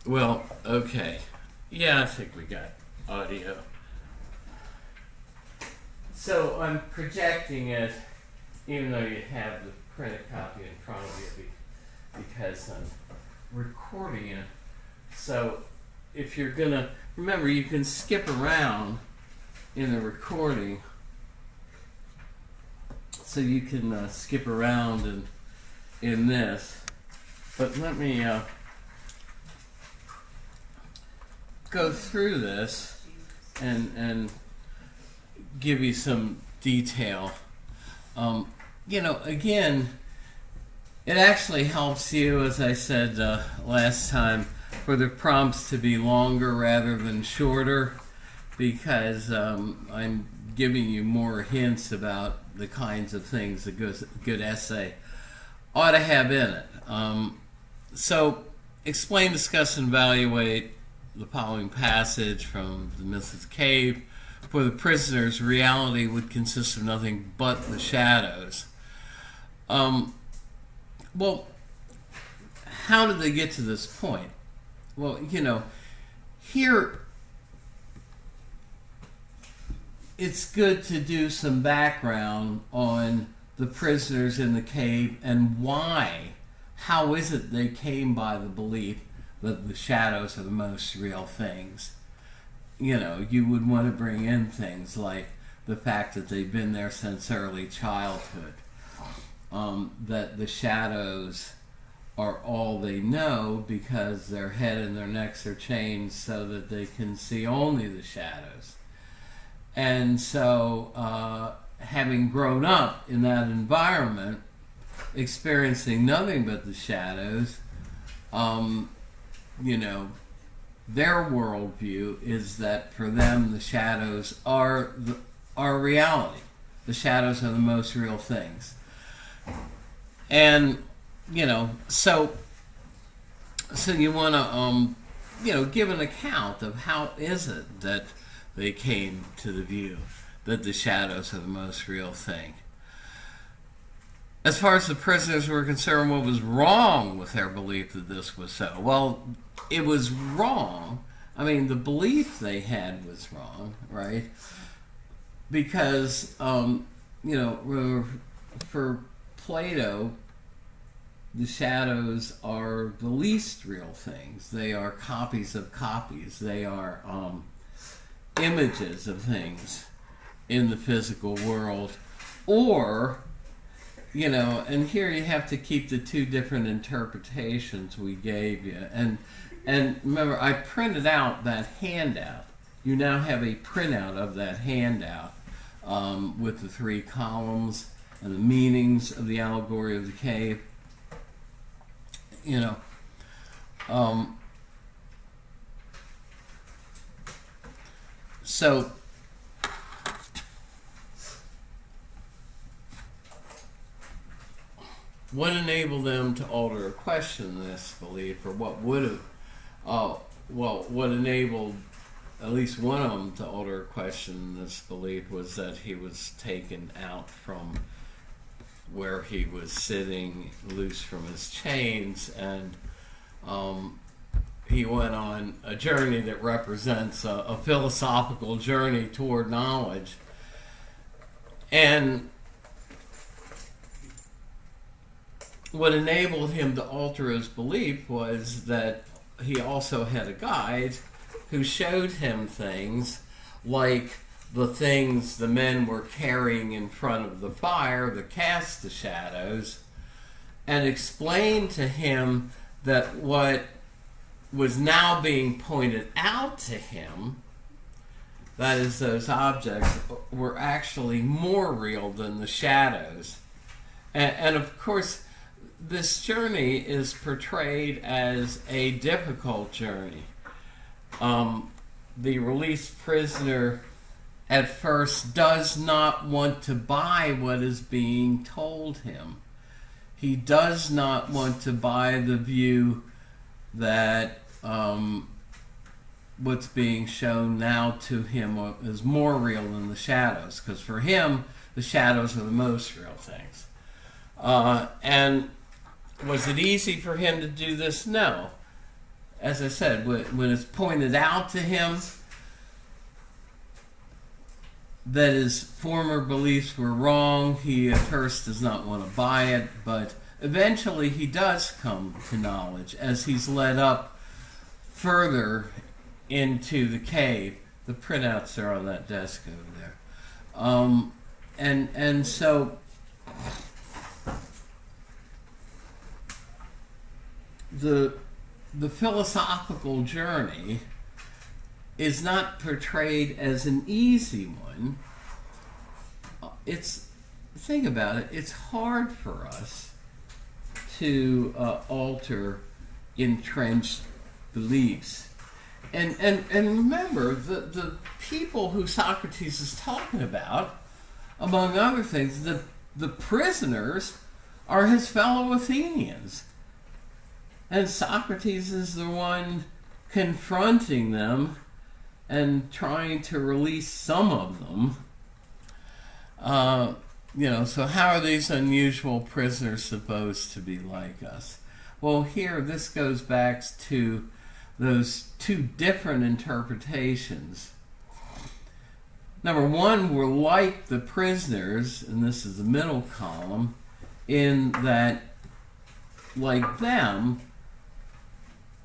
Well, okay. Yeah, I think we got audio. So I'm projecting it, even though you have the printed copy in front of you, because I'm recording it. So if you're gonna, remember, you can skip around in the recording. So you can skip around in this. But let me go through this and give you some detail. Again, it actually helps you, as I said last time, for the prompts to be longer rather than shorter, because I'm giving you more hints about the kinds of things a good essay ought to have in it. So, explain, discuss, and evaluate the following passage from the Myth of the Cave. For the prisoners, reality would consist of nothing but the shadows. Well, how did they get to this point? Well, here it's good to do some background on the prisoners in the cave and why. How is it they came by the belief that the shadows are the most real things? You would want to bring in things like the fact that they've been there since early childhood, that the shadows are all they know because their head and their necks are changed so that they can see only the shadows. And so, having grown up in that environment, experiencing nothing but the shadows, their worldview is that for them the shadows are reality. The shadows are the most real things. And, so you want to, give an account of how is it that they came to the view that the shadows are the most real thing. As far as the prisoners were concerned, what was wrong with their belief that this was so? Well, it was wrong. I mean, the belief they had was wrong, right? Because, for Plato, the shadows are the least real things. They are copies of copies. They are images of things in the physical world. Or, and here you have to keep the two different interpretations we gave you. And remember, I printed out that handout. You now have a printout of that handout with the 3 columns and the meanings of the allegory of the cave. So what enabled them to alter or question this belief, or what would have, what enabled at least one of them to alter or question this belief was that he was taken out from where he was sitting loose from his chains, and he went on a journey that represents a philosophical journey toward knowledge. And what enabled him to alter his belief was that he also had a guide who showed him things like the things the men were carrying in front of the fire that cast the shadows, and explained to him that what was now being pointed out to him, that is, those objects, were actually more real than the shadows. And of course, this journey is portrayed as a difficult journey. The released prisoner at first does not want to buy what is being told him. He does not want to buy the view that what's being shown now to him is more real than the shadows, because for him, the shadows are the most real things. And was it easy for him to do this? No. as I said, when it's pointed out to him that his former beliefs were wrong, he at first does not want to buy it, but eventually he does come to knowledge as he's led up further into the cave. The printouts are on that desk over there. And so the philosophical journey is not portrayed as an easy one. Think about it, it's hard for us to alter entrenched beliefs. And remember, the people who Socrates is talking about, among other things, the prisoners are his fellow Athenians. And Socrates is the one confronting them and trying to release some of them. So how are these unusual prisoners supposed to be like us? Well, here, this goes back to those two different interpretations. Number one, we're like the prisoners, and this is the middle column, in that, like them,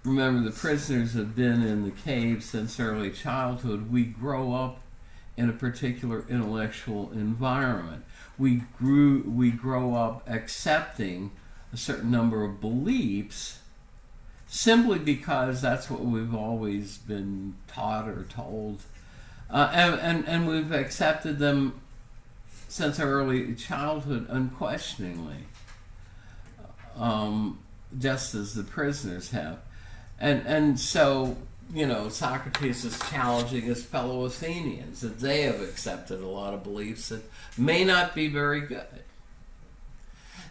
remember the prisoners have been in the cave since early childhood. We grow up in a particular intellectual environment. We grow up accepting a certain number of beliefs simply because that's what we've always been taught or told. And we've accepted them since our early childhood unquestioningly, just as the prisoners have. And so, Socrates is challenging his fellow Athenians that they have accepted a lot of beliefs that may not be very good.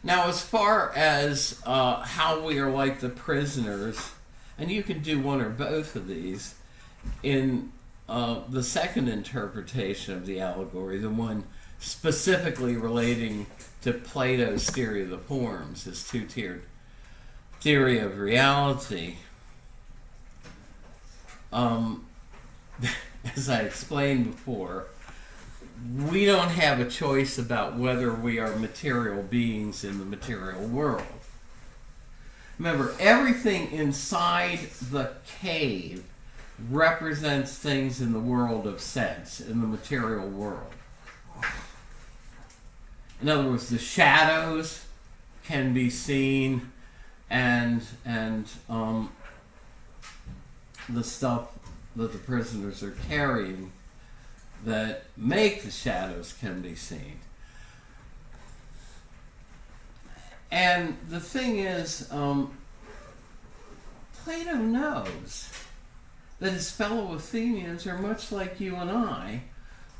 Now, as far as how we are like the prisoners, and you can do one or both of these, in the second interpretation of the allegory, the one specifically relating to Plato's theory of the forms, his two-tiered theory of reality, as I explained before, we don't have a choice about whether we are material beings in the material world. Remember, everything inside the cave represents things in the world of sense, in the material world. In other words, the shadows can be seen, and the stuff that the prisoners are carrying that make the shadows can be seen. And the thing is, Plato knows that his fellow Athenians are much like you and I.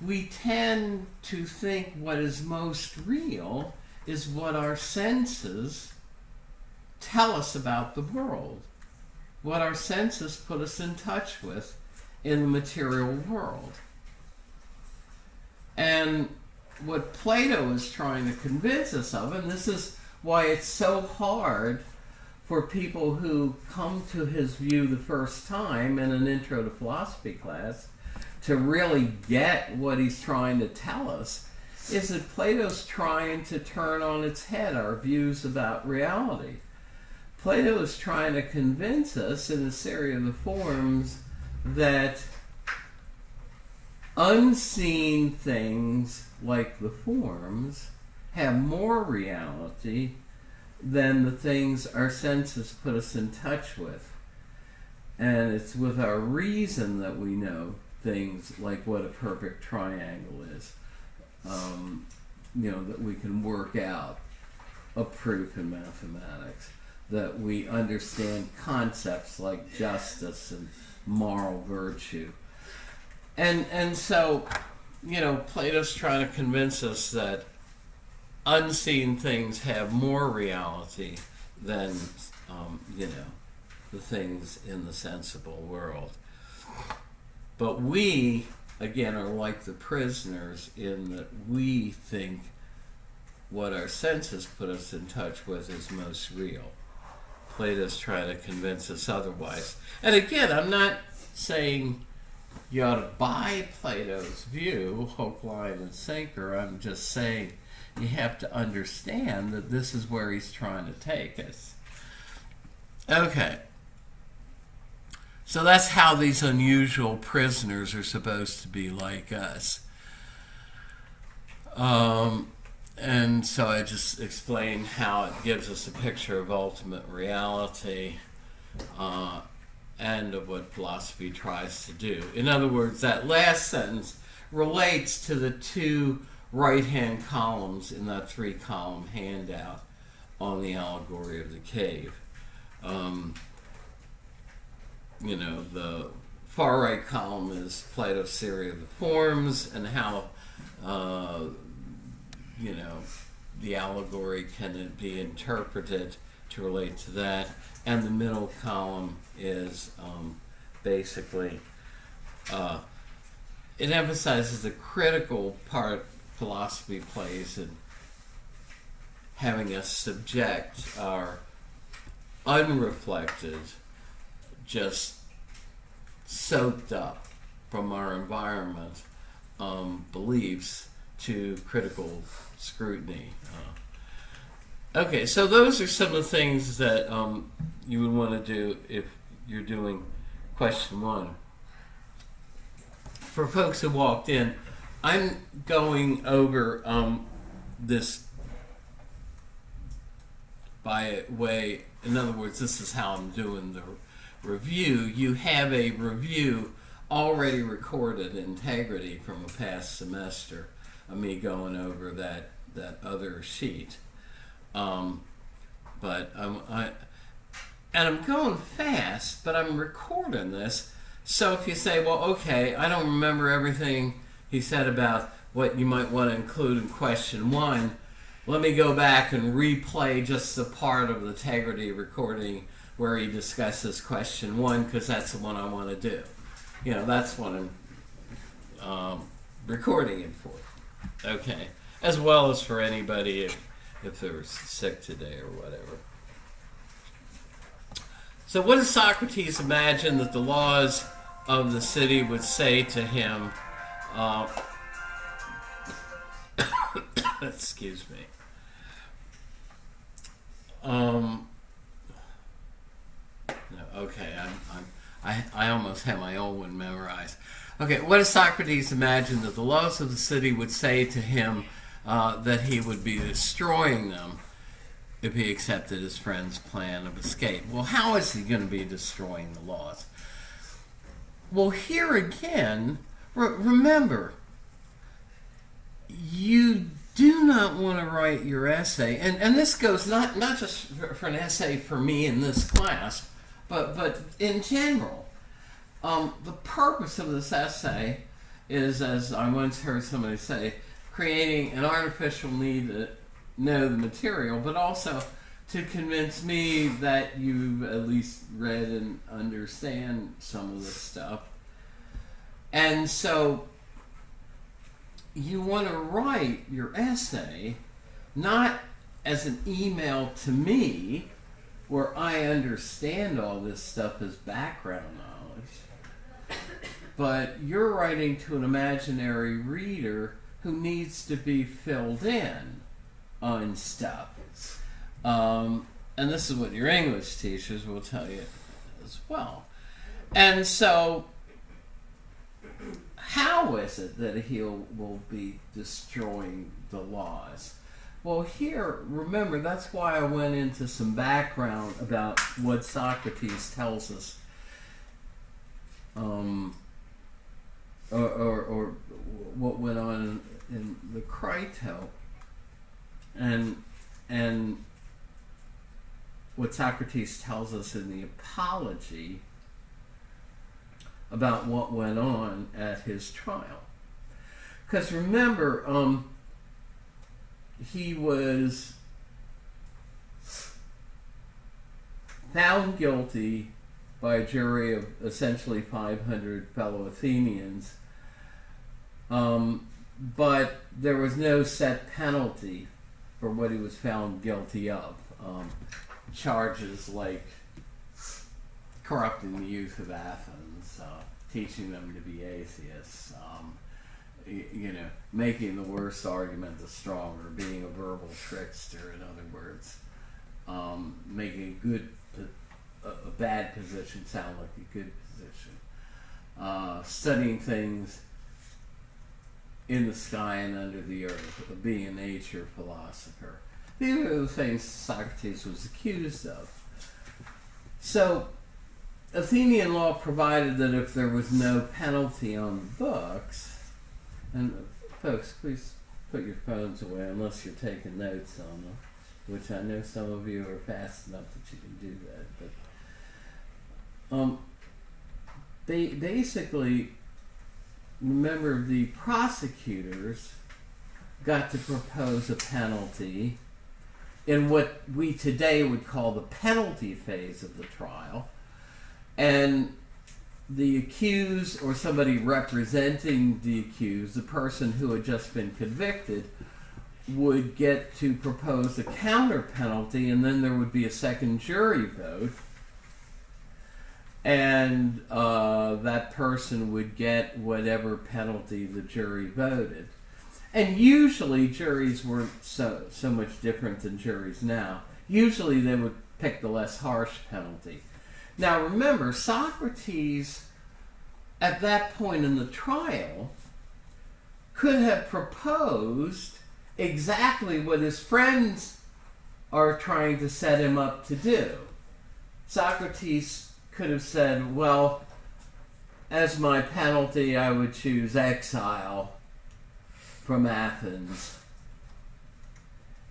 We tend to think what is most real is what our senses tell us about the world, what our senses put us in touch with in the material world. And what Plato is trying to convince us of, and this is why it's so hard for people who come to his view the first time in an intro to philosophy class to really get what he's trying to tell us, is that Plato's trying to turn on its head our views about reality. Plato is trying to convince us in the theory of the forms that unseen things like the forms have more reality than the things our senses put us in touch with. And it's with our reason that we know things like what a perfect triangle is. That we can work out a proof in mathematics, that we understand concepts like justice and moral virtue. And so, Plato's trying to convince us that unseen things have more reality than, the things in the sensible world. But we, again, are like the prisoners in that we think what our senses put us in touch with is most real. Plato's trying to convince us otherwise. And again, I'm not saying you ought to buy Plato's view, hook, line, and sinker. I'm just saying you have to understand that this is where he's trying to take us. Okay. So that's how these unusual prisoners are supposed to be like us. And so I just explained how it gives us a picture of ultimate reality and of what philosophy tries to do. In other words, that last sentence relates to the two right-hand columns in that three-column handout on the allegory of the cave. The far right column is Plato's theory of the forms and how the allegory can be interpreted to relate to that. And the middle column is basically, it emphasizes the critical part philosophy plays in having us subject our unreflected, just soaked up from our environment beliefs to critical scrutiny. Okay, so those are some of the things that you would want to do if you're doing question 1. For folks who walked in, I'm going over this by way, in other words, this is how I'm doing the review. You have a review already recorded, Integrity, from a past semester of me going over that other sheet. I'm going fast, but I'm recording this. So if you say, well, okay, I don't remember everything he said about what you might want to include in question 1, let me go back and replay just the part of the Integrity recording where he discusses question 1, because that's the one I want to do. That's what I'm recording it for. Okay. As well as for anybody if they're sick today or whatever. So what does Socrates imagine that the laws of the city would say to him? Excuse me. Okay, I almost have my old one memorized. Okay, what does Socrates imagine that the laws of the city would say to him that he would be destroying them if he accepted his friend's plan of escape? Well, how is he going to be destroying the laws? Well, here again, remember, you do not want to write your essay, and this goes not just for an essay for me in this class, but in general. The purpose of this essay is, as I once heard somebody say, creating an artificial need to know the material, but also to convince me that you've at least read and understand some of this stuff. And so you want to write your essay not as an email to me where I understand all this stuff as background knowledge, but you're writing to an imaginary reader who needs to be filled in on stuff. And this is what your English teachers will tell you as well. And so how is it that he will be destroying the laws? Well, here, remember, that's why I went into some background about what Socrates tells us, or what went on in the Crito, and what Socrates tells us in the Apology about what went on at his trial. Because remember, he was found guilty by a jury of essentially 500 fellow Athenians, but there was no set penalty for what he was found guilty of. charges like corrupting the youth of Athens, teaching them to be atheists, making the worst argument the stronger, being a verbal trickster, in other words, making a bad position sound like a good position, studying things in the sky and under the earth, being a nature philosopher. These are the things Socrates was accused of. So, Athenian law provided that if there was no penalty on the books, and folks, please put your phones away unless you're taking notes on them, which I know some of you are fast enough that you can do that. But basically, remember, the prosecutors got to propose a penalty in what we today would call the penalty phase of the trial, and the accused, or somebody representing the accused, the person who had just been convicted, would get to propose a counter penalty, and then there would be a second jury vote, and that person would get whatever penalty the jury voted. And usually juries weren't so much different than juries now. Usually they would pick the less harsh penalty. Now remember, Socrates, at that point in the trial, could have proposed exactly what his friends are trying to set him up to do. Socrates could have said, well, as my penalty, I would choose exile from Athens.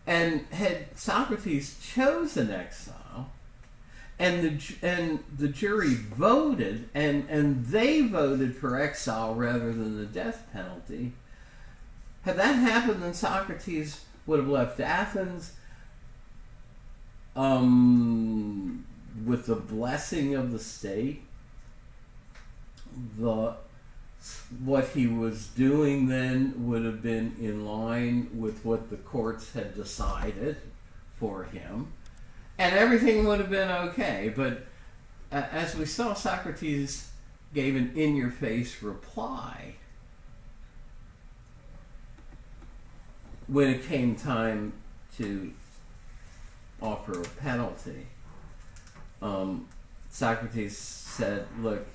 And had Socrates chosen exile, and the jury voted, and they voted for exile rather than the death penalty, had that happened, then Socrates would have left Athens with the blessing of the state. What he was doing then would have been in line with what the courts had decided for him, and everything would have been okay. But as we saw, Socrates gave an in-your-face reply when it came time to offer a penalty. Socrates said, look,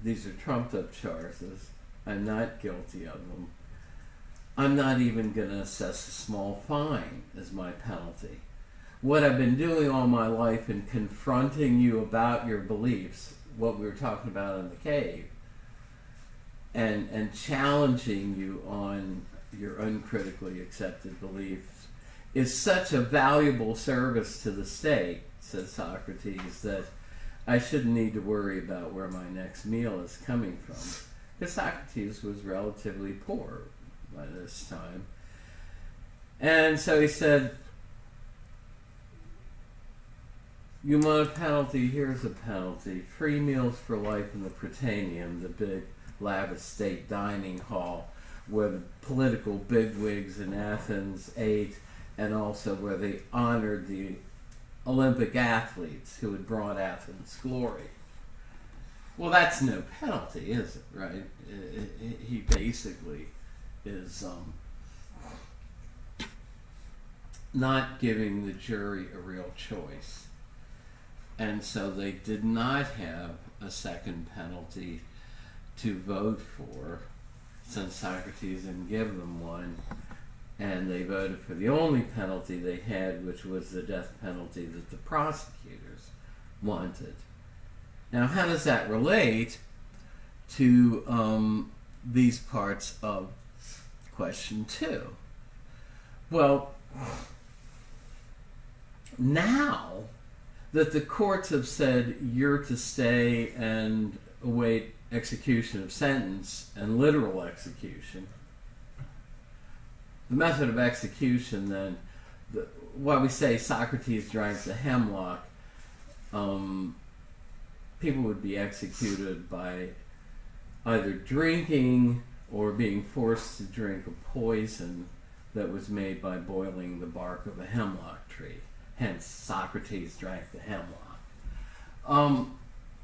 these are trumped up charges. I'm not guilty of them. I'm not even going to assess a small fine as my penalty. What I've been doing all my life in confronting you about your beliefs, what we were talking about in the cave, and challenging you on your uncritically accepted beliefs, is such a valuable service to the state, says Socrates, that I shouldn't need to worry about where my next meal is coming from. Because Socrates was relatively poor by this time. And so he said, you want a penalty? Here's a penalty. Free meals for life in the Prytaneum, the big lavish state dining hall where the political bigwigs in Athens ate, and also where they honored the Olympic athletes who had brought Athens glory. Well, that's no penalty, is it, right? He basically is not giving the jury a real choice. And so they did not have a second penalty to vote for, since Socrates didn't give them one. And they voted for the only penalty they had, which was the death penalty that the prosecutors wanted. Now, how does that relate to these parts of question 2? Well, now that the courts have said you're to stay and await execution of sentence and literal execution, the method of execution then, while we say Socrates drank the hemlock, people would be executed by either drinking or being forced to drink a poison that was made by boiling the bark of a hemlock tree. Hence, Socrates drank the hemlock.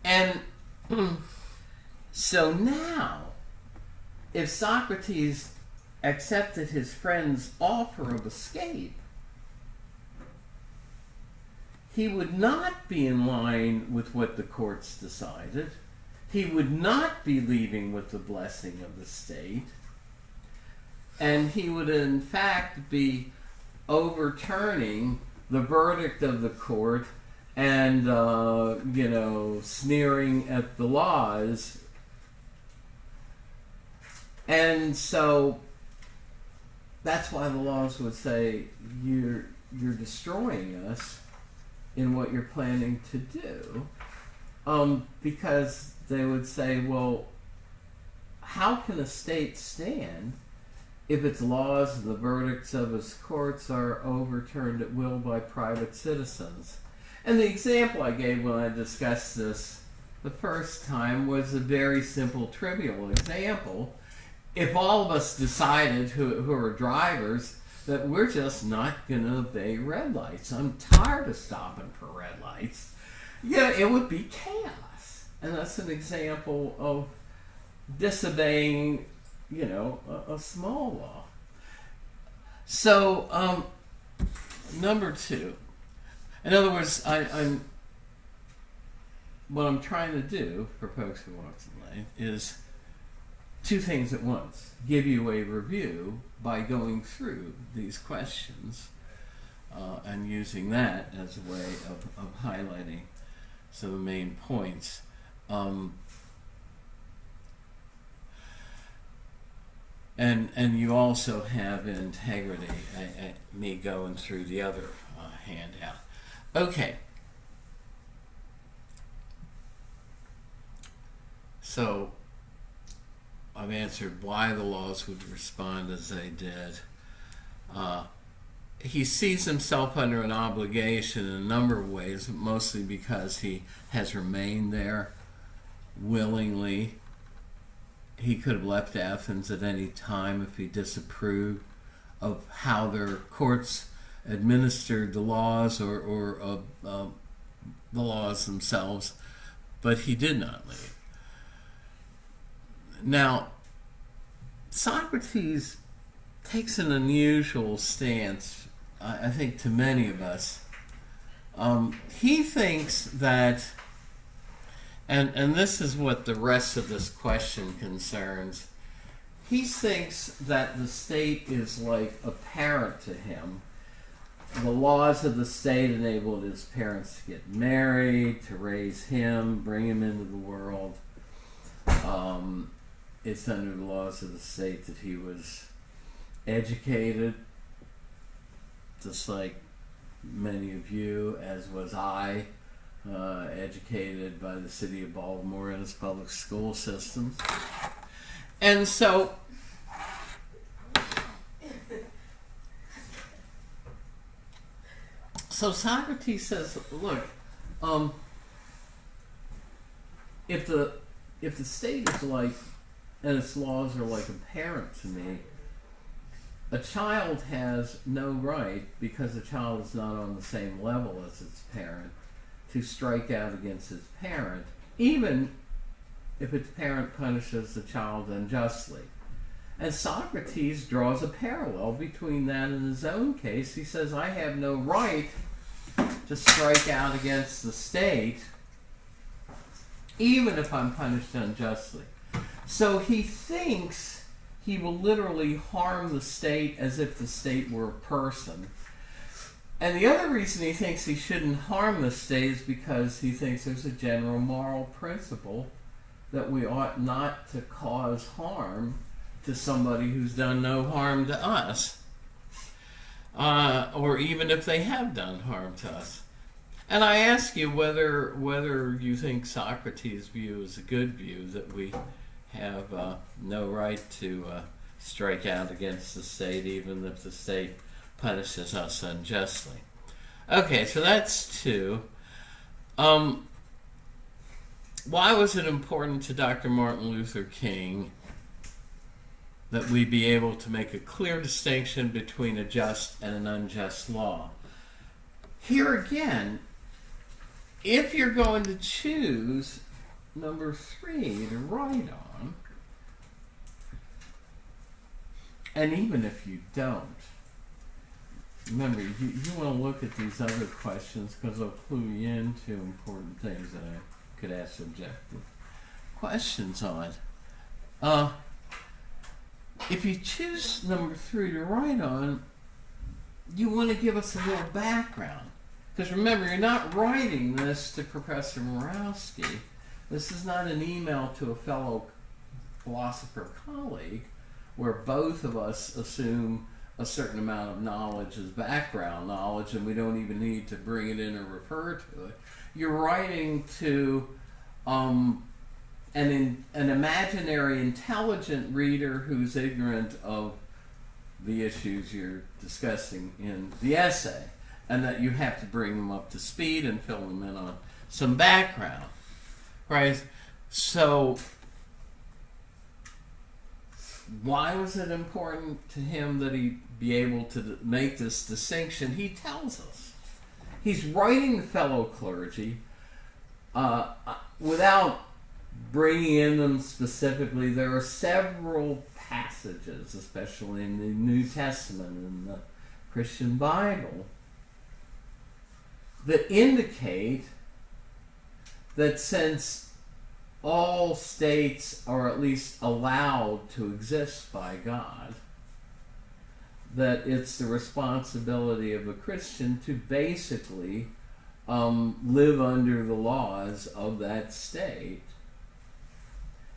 And so now, if Socrates accepted his friend's offer of escape, he would not be in line with what the courts decided. He would not be leaving with the blessing of the state. And he would, in fact, be overturning the verdict of the court and, sneering at the laws. And so that's why the laws would say, you're destroying us in what you're planning to do. Because they would say, well, how can a state stand if its laws and the verdicts of its courts are overturned at will by private citizens? And the example I gave when I discussed this the first time was a very simple, trivial example. If all of us decided, who are drivers, that we're just not going to obey red lights, I'm tired of stopping for red lights, it would be chaos. And that's an example of disobeying, a small law. So, number two. In other words, what I'm trying to do for folks who watch tonight is two things at once. Give you a review by going through these questions and using that as a way of highlighting some of the main points. And you also have integrity, me going through the other handout. Okay. So I've answered why the laws would respond as they did. He sees himself under an obligation in a number of ways, but mostly because he has remained there willingly. He could have left Athens at any time if he disapproved of how their courts administered the laws or the laws themselves, but he did not leave. Now, Socrates takes an unusual stance, I think, to many of us. He thinks that, and this is what the rest of this question concerns, he thinks that the state is like a parent to him. The laws of the state enabled his parents to get married, to raise him, bring him into the world. It's under the laws of the state that he was educated, just like many of you, as was I, educated by the city of Baltimore and its public school systems. And so Socrates says, look, if the state is like, and its laws are like a parent to me, a child has no right, because the child is not on the same level as its parent, to strike out against its parent, even if its parent punishes the child unjustly. And Socrates draws a parallel between that and his own case. He says, I have no right to strike out against the state, even if I'm punished unjustly. So he thinks he will literally harm the state as if the state were a person. And the other reason he thinks he shouldn't harm the state is because he thinks there's a general moral principle that we ought not to cause harm to somebody who's done no harm to us, or even if they have done harm to us. And I ask you whether you think Socrates' view is a good view, that we have no right to strike out against the state, even if the state punishes us unjustly. Okay, so that's two. Why was it important to Dr. Martin Luther King that we be able to make a clear distinction between a just and an unjust law? here again, if you're going to choose number 3 to write on, and even if you don't, remember, you want to look at these other questions because they'll clue you into important things that I could ask objective questions on. If you choose number 3 to write on, you want to give us a little background. Because remember, you're not writing this to Professor Murawski. This is not an email to a fellow philosopher colleague where both of us assume a certain amount of knowledge as background knowledge and we don't even need to bring it in or refer to it. You're writing to an imaginary intelligent reader who's ignorant of the issues you're discussing in the essay, and that you have to bring them up to speed and fill them in on some background, right? So why was it important to him that he be able to make this distinction? He tells us. He's writing to fellow clergy without bringing in them specifically. There are several passages, especially in the New Testament and the Christian Bible, that indicate that since all states are at least allowed to exist by God, that it's the responsibility of a Christian to basically live under the laws of that state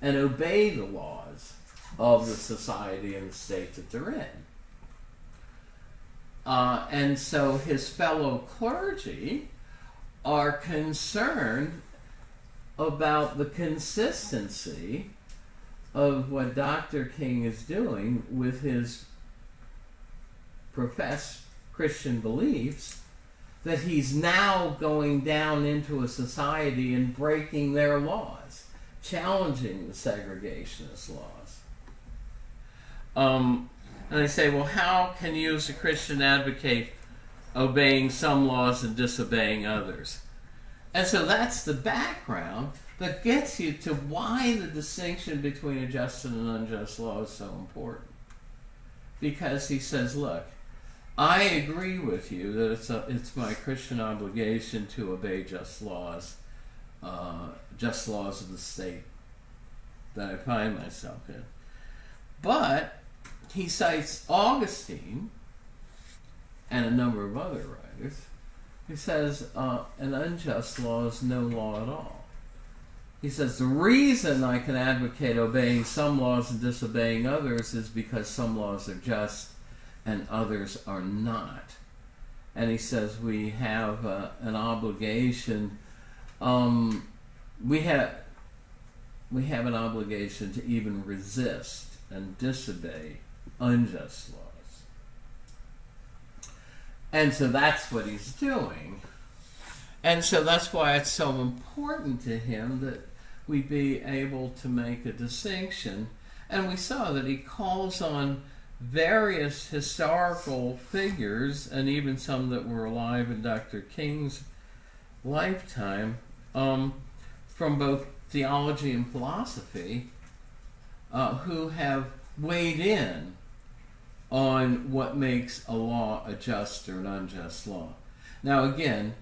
and obey the laws of the society and the state that they're in. And so his fellow clergy are concerned about the consistency of what Dr. King is doing with his professed Christian beliefs, that he's now going down into a society and breaking their laws, challenging the segregationist laws. And they say, well, how can you as a Christian advocate obeying some laws and disobeying others? And so that's the background that gets you to why the distinction between a just and an unjust law is so important. Because he says, look, I agree with you that it's my Christian obligation to obey just laws of the state that I find myself in. But he cites Augustine and a number of other writers. He says an unjust law is no law at all. He says the reason I can advocate obeying some laws and disobeying others is because some laws are just and others are not. And he says we have an obligation. We have an obligation to even resist and disobey unjust laws. And so that's what he's doing. And so that's why it's so important to him that we be able to make a distinction. And we saw that he calls on various historical figures, and even some that were alive in Dr. King's lifetime, from both theology and philosophy, who have weighed in on what makes a law a just or an unjust law. Now again,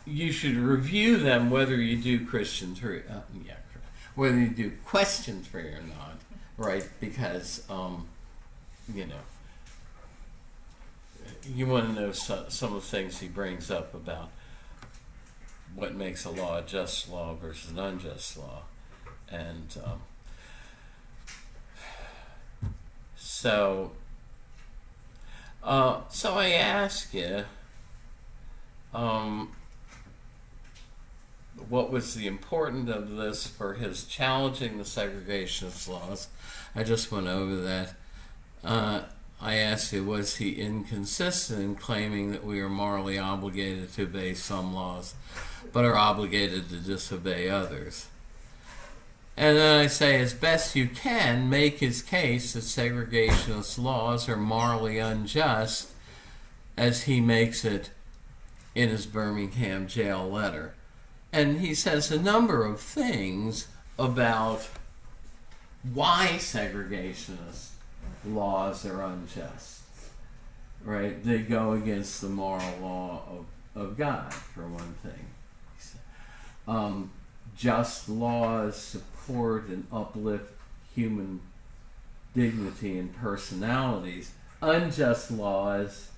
you should review them whether you do Christian theory, whether you do question theory or not, right? Because you want to know some of the things he brings up about what makes a law a just law versus an unjust law, and So I ask you, what was the importance of this for his challenging the segregationist laws? I just went over that. I asked you, was he inconsistent in claiming that we are morally obligated to obey some laws, but are obligated to disobey others? And then I say, as best you can, make his case that segregationist laws are morally unjust as he makes it in his Birmingham jail letter. And he says a number of things about why segregationist laws are unjust. Right? They go against the moral law of God, for one thing. Just laws support and uplift human dignity and personalities. Unjust laws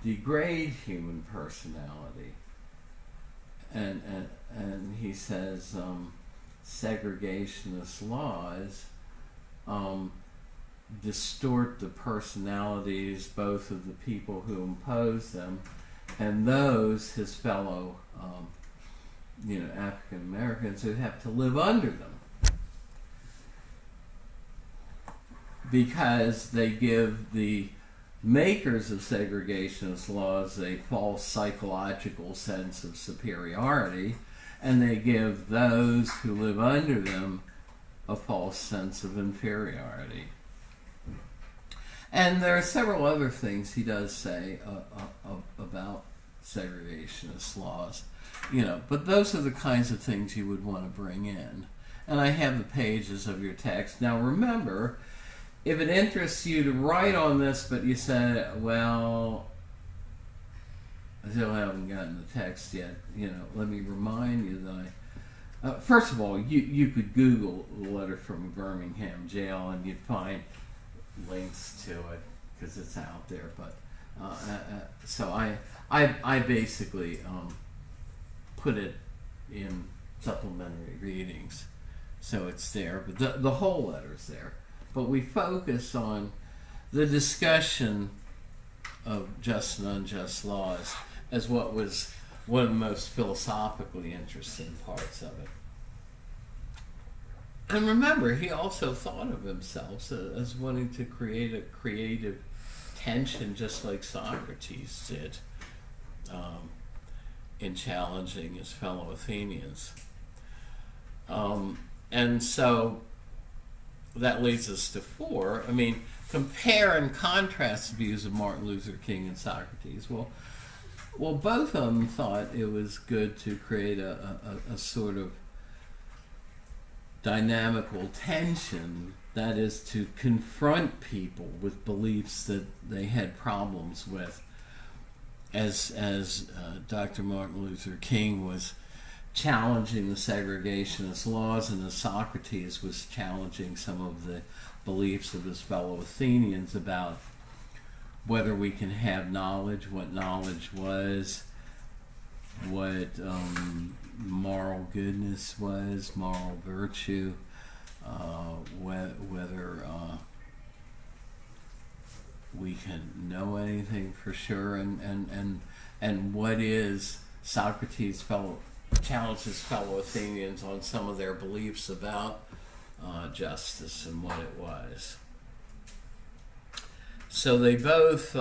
degrade human personality. And he says segregationist laws distort the personalities both of the people who impose them and those, his fellow African Americans, who have to live under them, because they give the makers of segregationist laws a false psychological sense of superiority, and they give those who live under them a false sense of inferiority. And there are several other things he does say about segregationist laws, but those are the kinds of things you would want to bring in. And I have the pages of your text. Now remember, if it interests you to write on this, but you say, well, I still haven't gotten the text yet, let me remind you that first of all, you could Google the letter from a Birmingham jail and you'd find links to it because it's out there. But so I basically put it in supplementary readings, so it's there. But the whole letter's there. But we focus on the discussion of just and unjust laws as what was one of the most philosophically interesting parts of it. And remember, he also thought of himself as wanting to create a creative tension, just like Socrates did in challenging his fellow Athenians. And so that leads us to 4. I mean, compare and contrast the views of Martin Luther King and Socrates. Well, both of them thought it was good to create a sort of dynamical tension, that is, to confront people with beliefs that they had problems with, as Dr. Martin Luther King was challenging the segregationist laws, and as Socrates was challenging some of the beliefs of his fellow Athenians about whether we can have knowledge, what knowledge was, what moral goodness was, moral virtue, whether we can know anything for sure, and what is Socrates challenged his fellow Athenians on some of their beliefs about justice and what it was. So they both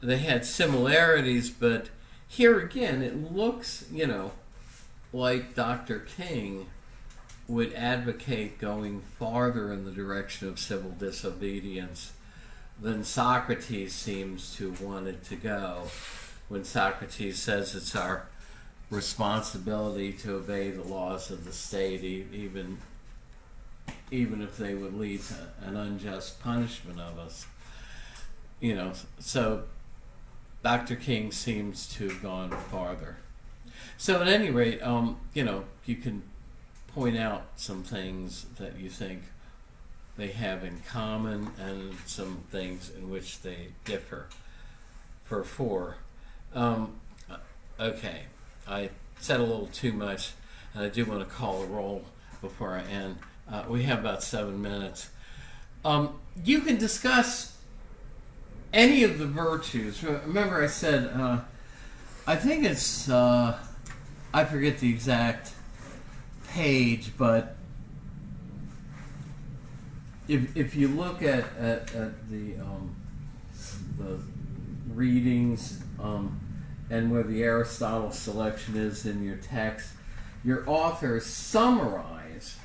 they had similarities, but here again it looks, like Dr. King would advocate going farther in the direction of civil disobedience than Socrates seems to have wanted to go, when Socrates says it's our responsibility to obey the laws of the state, even if they would lead to an unjust punishment of us. So Dr. King seems to have gone farther. So at any rate, you can point out some things that you think they have in common and some things in which they differ. For 4. Okay, I said a little too much, and I do want to call a roll before I end. We have about 7 minutes. You can discuss any of the virtues. Remember I said, I think it's, I forget the exact page, but if you look at the readings and where the Aristotle selection is in your text, your authors summarize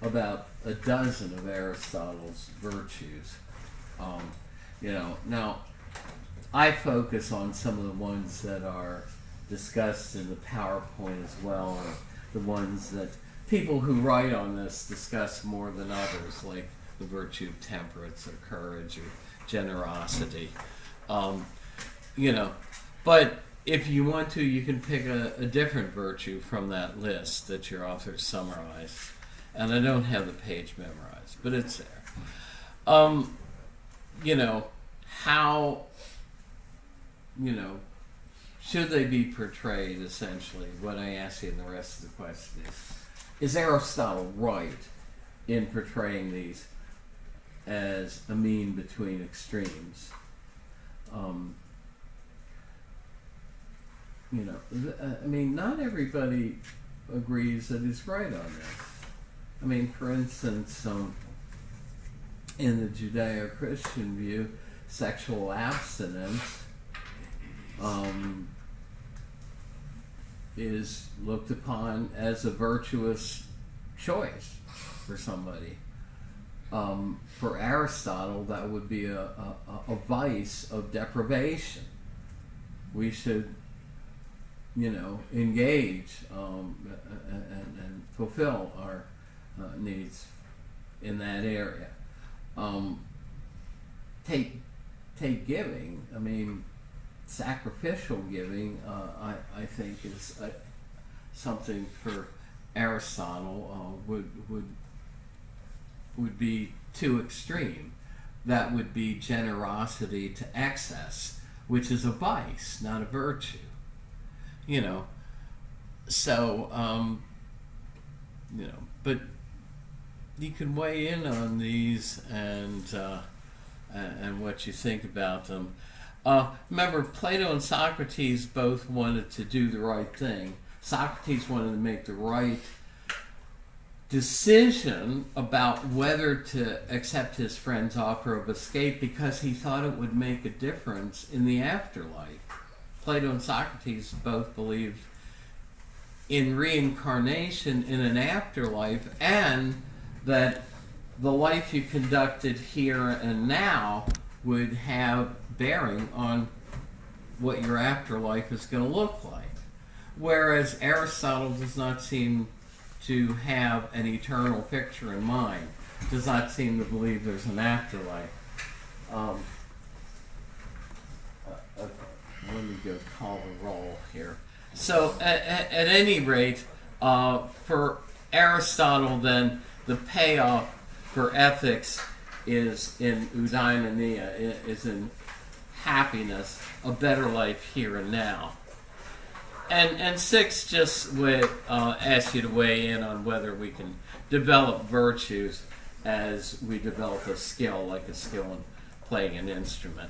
about a dozen of Aristotle's virtues. Now I focus on some of the ones that are discussed in the PowerPoint as well, or the ones that people who write on this discuss more than others, like the virtue of temperance or courage or generosity. But if you want to, you can pick a different virtue from that list that your author summarized. And I don't have the page memorized, but it's there. How, should they be portrayed, essentially? What I ask you in the rest of the question is Aristotle right in portraying these as a mean between extremes? Not everybody agrees that he's right on this. For instance, in the Judeo-Christian view, sexual abstinence is looked upon as a virtuous choice for somebody. For Aristotle, that would be a vice of deprivation. We should, engage and fulfill our needs in that area. Take giving. Sacrificial giving, I think, is something for Aristotle would be too extreme. That would be generosity to excess, which is a vice, not a virtue. But you can weigh in on these and what you think about them. Remember, Plato and Socrates both wanted to do the right thing. Socrates wanted to make the right decision about whether to accept his friend's offer of escape because he thought it would make a difference in the afterlife. Plato and Socrates both believed in reincarnation in an afterlife, and that the life you conducted here and now would have bearing on what your afterlife is going to look like. Whereas Aristotle does not seem to have an eternal picture in mind, does not seem to believe there's an afterlife. Let me go call the roll here. So at any rate, for Aristotle then, the payoff for ethics is in eudaimonia, is in happiness, a better life here and now. And 6 just would ask you to weigh in on whether we can develop virtues as we develop a skill, like a skill in playing an instrument.